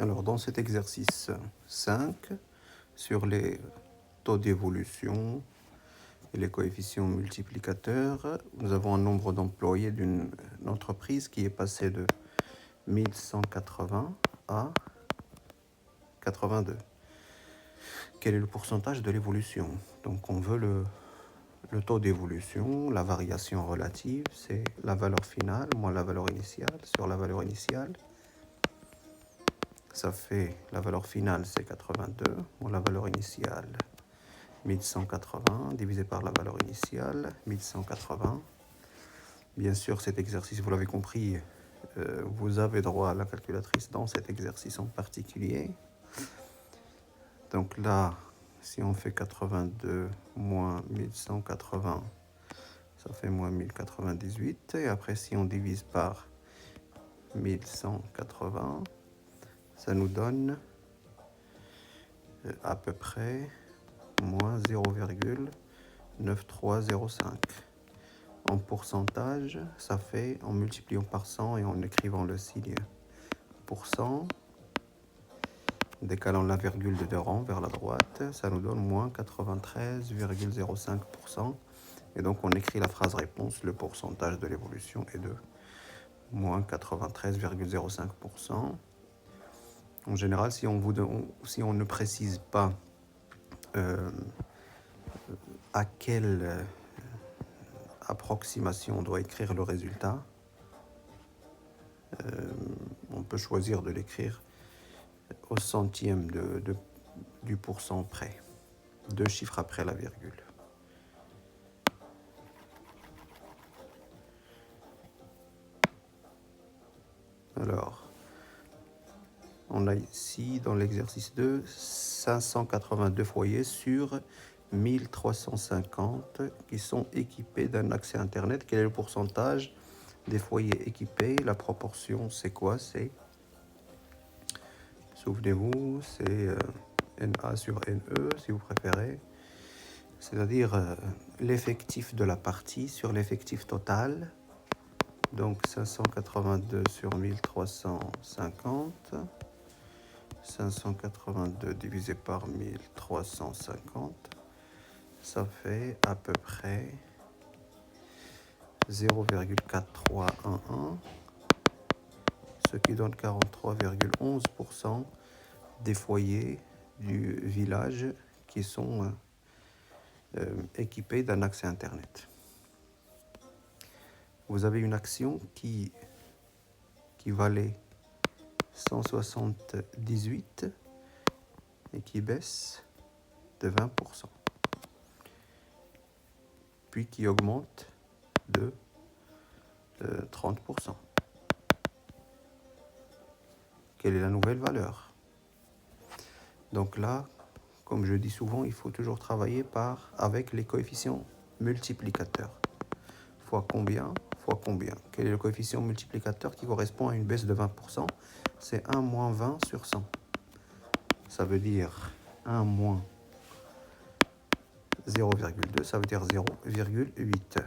Alors, dans cet exercice 5, sur les taux d'évolution et les coefficients multiplicateurs, nous avons un nombre d'employés d'une entreprise qui est passé de 1180 à 82. Quel est le pourcentage de l'évolution? Donc, on veut le taux d'évolution, la variation relative, c'est la valeur finale moins la valeur initiale sur la valeur initiale. Ça fait, la valeur finale, c'est 82, moins la valeur initiale, 1180, divisé par la valeur initiale, 1180. Bien sûr, cet exercice, vous l'avez compris, vous avez droit à la calculatrice dans cet exercice en particulier. Donc là, si on fait 82 moins 1180, ça fait moins 1098. Et après, si on divise par 1180, ça nous donne à peu près moins 0,9305. En pourcentage, ça fait, en multipliant par 100 et en écrivant le signe %, décalant la virgule de 2 rangs vers la droite, ça nous donne moins 93,05%. Et donc, on écrit la phrase réponse, le pourcentage de l'évolution est de moins 93,05%. En général, si on ne précise pas à quelle approximation on doit écrire le résultat, on peut choisir de l'écrire au centième du pourcent près, 2 chiffres après la virgule. Alors, on a ici, dans l'exercice 2, 582 foyers sur 1350 qui sont équipés d'un accès Internet. Quel est le pourcentage des foyers équipés? La proportion, c'est quoi? C'est, souvenez-vous, c'est NA sur NE, si vous préférez. C'est-à-dire l'effectif de la partie sur l'effectif total. Donc 582 sur 1350. 582 divisé par 1350, ça fait à peu près 0,4311, ce qui donne 43,11% des foyers du village qui sont équipés d'un accès Internet. Vous avez une action qui valait 178 et qui baisse de 20%, puis qui augmente de 30%. Quelle est la nouvelle valeur? Donc là, comme je dis souvent, il faut toujours travailler avec les coefficients multiplicateurs. Fois combien? Fois combien? Quel est le coefficient multiplicateur qui correspond à une baisse de 20%? C'est 1 moins 20 sur 100. Ça veut dire 1 moins 0,2, ça veut dire 0,8.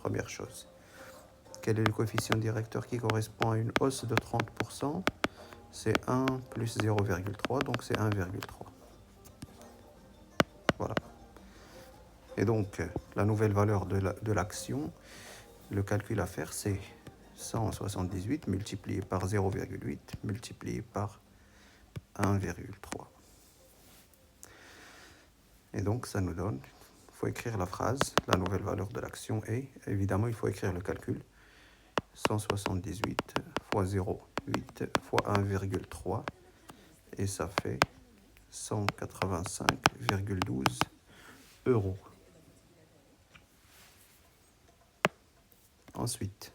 Première chose. Quel est le coefficient directeur qui correspond à une hausse de 30%? C'est 1 plus 0,3, donc c'est 1,3. Voilà. Et donc, la nouvelle valeur de l'action, le calcul à faire, c'est 178 multiplié par 0,8 multiplié par 1,3. Et donc, ça nous donne, il faut écrire la phrase, la nouvelle valeur de l'action est, évidemment, il faut écrire le calcul, 178 fois 0,8 fois 1,3, et ça fait 185,12 €. Ensuite,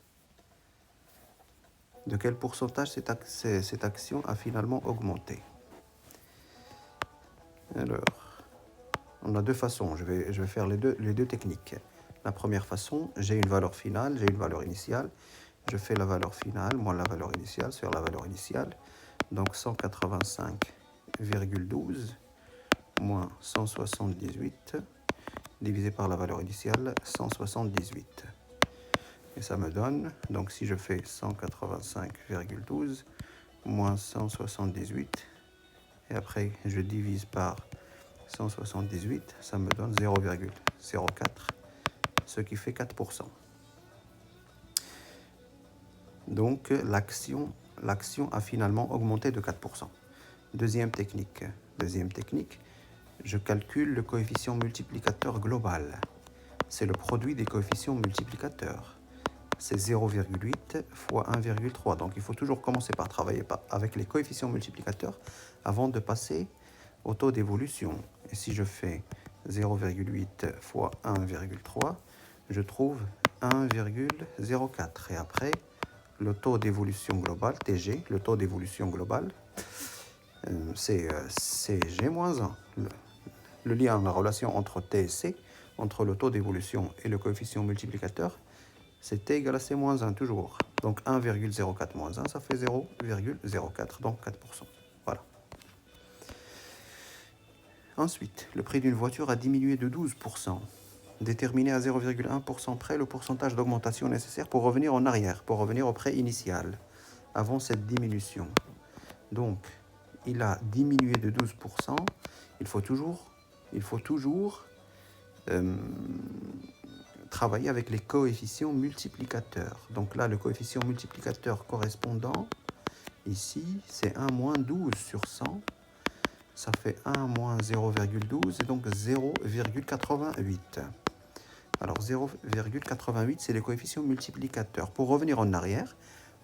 de quel pourcentage cette action a finalement augmenté? Alors, on a deux façons. Je vais faire les deux techniques. La première façon, j'ai une valeur finale, j'ai une valeur initiale. Je fais la valeur finale moins la valeur initiale sur la valeur initiale. Donc 185,12 moins 178 divisé par la valeur initiale, 178. Et ça me donne, donc si je fais 185,12 moins 178. Et après, je divise par 178, ça me donne 0,04, ce qui fait 4%. Donc, l'action a finalement augmenté de 4%. Deuxième technique, je calcule le coefficient multiplicateur global. C'est le produit des coefficients multiplicateurs. C'est 0,8 fois 1,3. Donc, il faut toujours commencer par travailler avec les coefficients multiplicateurs avant de passer au taux d'évolution. Et si je fais 0,8 fois 1,3, je trouve 1,04. Et après, le taux d'évolution global, TG, le taux d'évolution global, c'est G-1. Le lien, la relation entre T et C, entre le taux d'évolution et le coefficient multiplicateur, c'est T égal à C-1 toujours. Donc 1,04 moins 1, ça fait 0,04, donc 4%. Voilà. Ensuite, le prix d'une voiture a diminué de 12%. Déterminer à 0,1% près le pourcentage d'augmentation nécessaire pour revenir en arrière, pour revenir au prix initial, avant cette diminution. Donc, il a diminué de 12%. Il faut toujours travailler avec les coefficients multiplicateurs. Donc là, le coefficient multiplicateur correspondant, ici, c'est 1 moins 12 sur 100. Ça fait 1 moins 0,12 et donc 0,88. Alors 0,88, c'est les coefficients multiplicateurs. Pour revenir en arrière,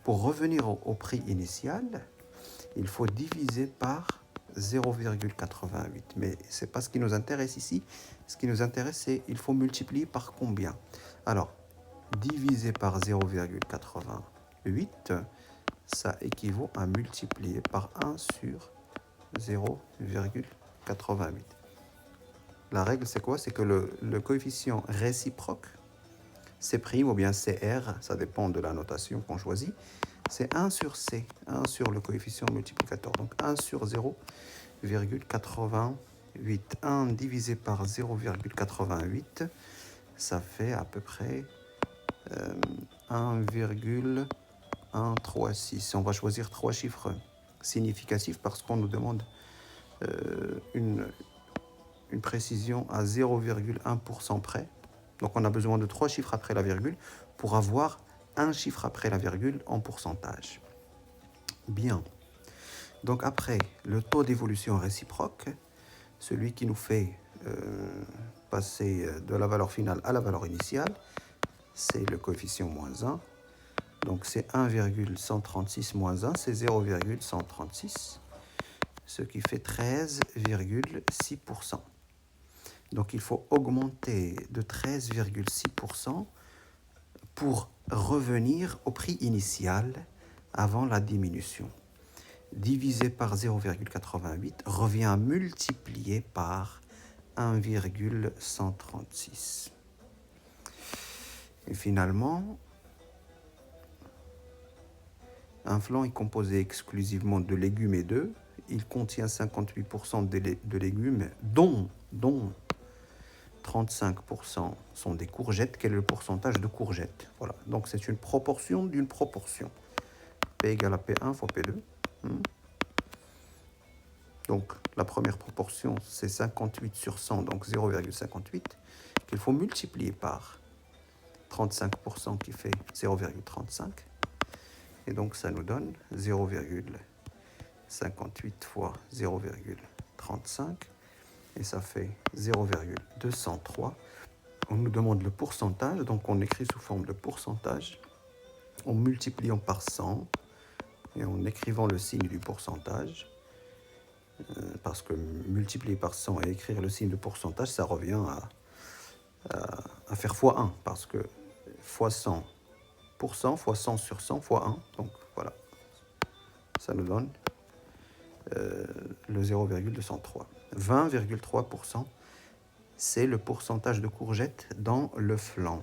pour revenir au prix initial, il faut diviser par 0,88. Mais ce n'est pas ce qui nous intéresse ici. Ce qui nous intéresse, c'est il faut multiplier par combien? Alors, diviser par 0,88, ça équivaut à multiplier par 1 sur 0,88. La règle, c'est quoi? C'est que le coefficient réciproque, C' ou bien CR, ça dépend de la notation qu'on choisit, c'est 1 sur C, 1 sur le coefficient multiplicateur. Donc 1 sur 0,88. 1 divisé par 0,88, ça fait à peu près 1,136. On va choisir 3 chiffres significatifs parce qu'on nous demande une précision à 0,1% près. Donc on a besoin de 3 chiffres après la virgule pour avoir un chiffre après la virgule en pourcentage. Bien. Donc après, le taux d'évolution réciproque, celui qui nous fait passer de la valeur finale à la valeur initiale, c'est le coefficient moins 1. Donc c'est 1,136 moins 1, c'est 0,136, ce qui fait 13,6%. Donc il faut augmenter de 13,6% pour revenir au prix initial avant la diminution. Divisé par 0,88 revient à multiplier par 1,136. Et finalement, un flan est composé exclusivement de légumes et d'œufs. Il contient 58% de légumes, dont 35% sont des courgettes. Quel est le pourcentage de courgettes? Voilà, donc c'est une proportion d'une proportion. P égale à P1 fois P2. Donc la première proportion, c'est 58 sur 100, donc 0,58, qu'il faut multiplier par 35% qui fait 0,35. Et donc ça nous donne 0,58 fois 0,35. Et ça fait 0,203. On nous demande le pourcentage, donc on écrit sous forme de pourcentage en multipliant par 100 et en écrivant le signe du pourcentage. Parce que multiplier par 100 et écrire le signe de pourcentage, ça revient à faire x1, parce que fois 100%, fois 100 sur 100, fois 1. Donc voilà, ça nous donne le 0,203. 20,3%, c'est le pourcentage de courgettes dans le flan.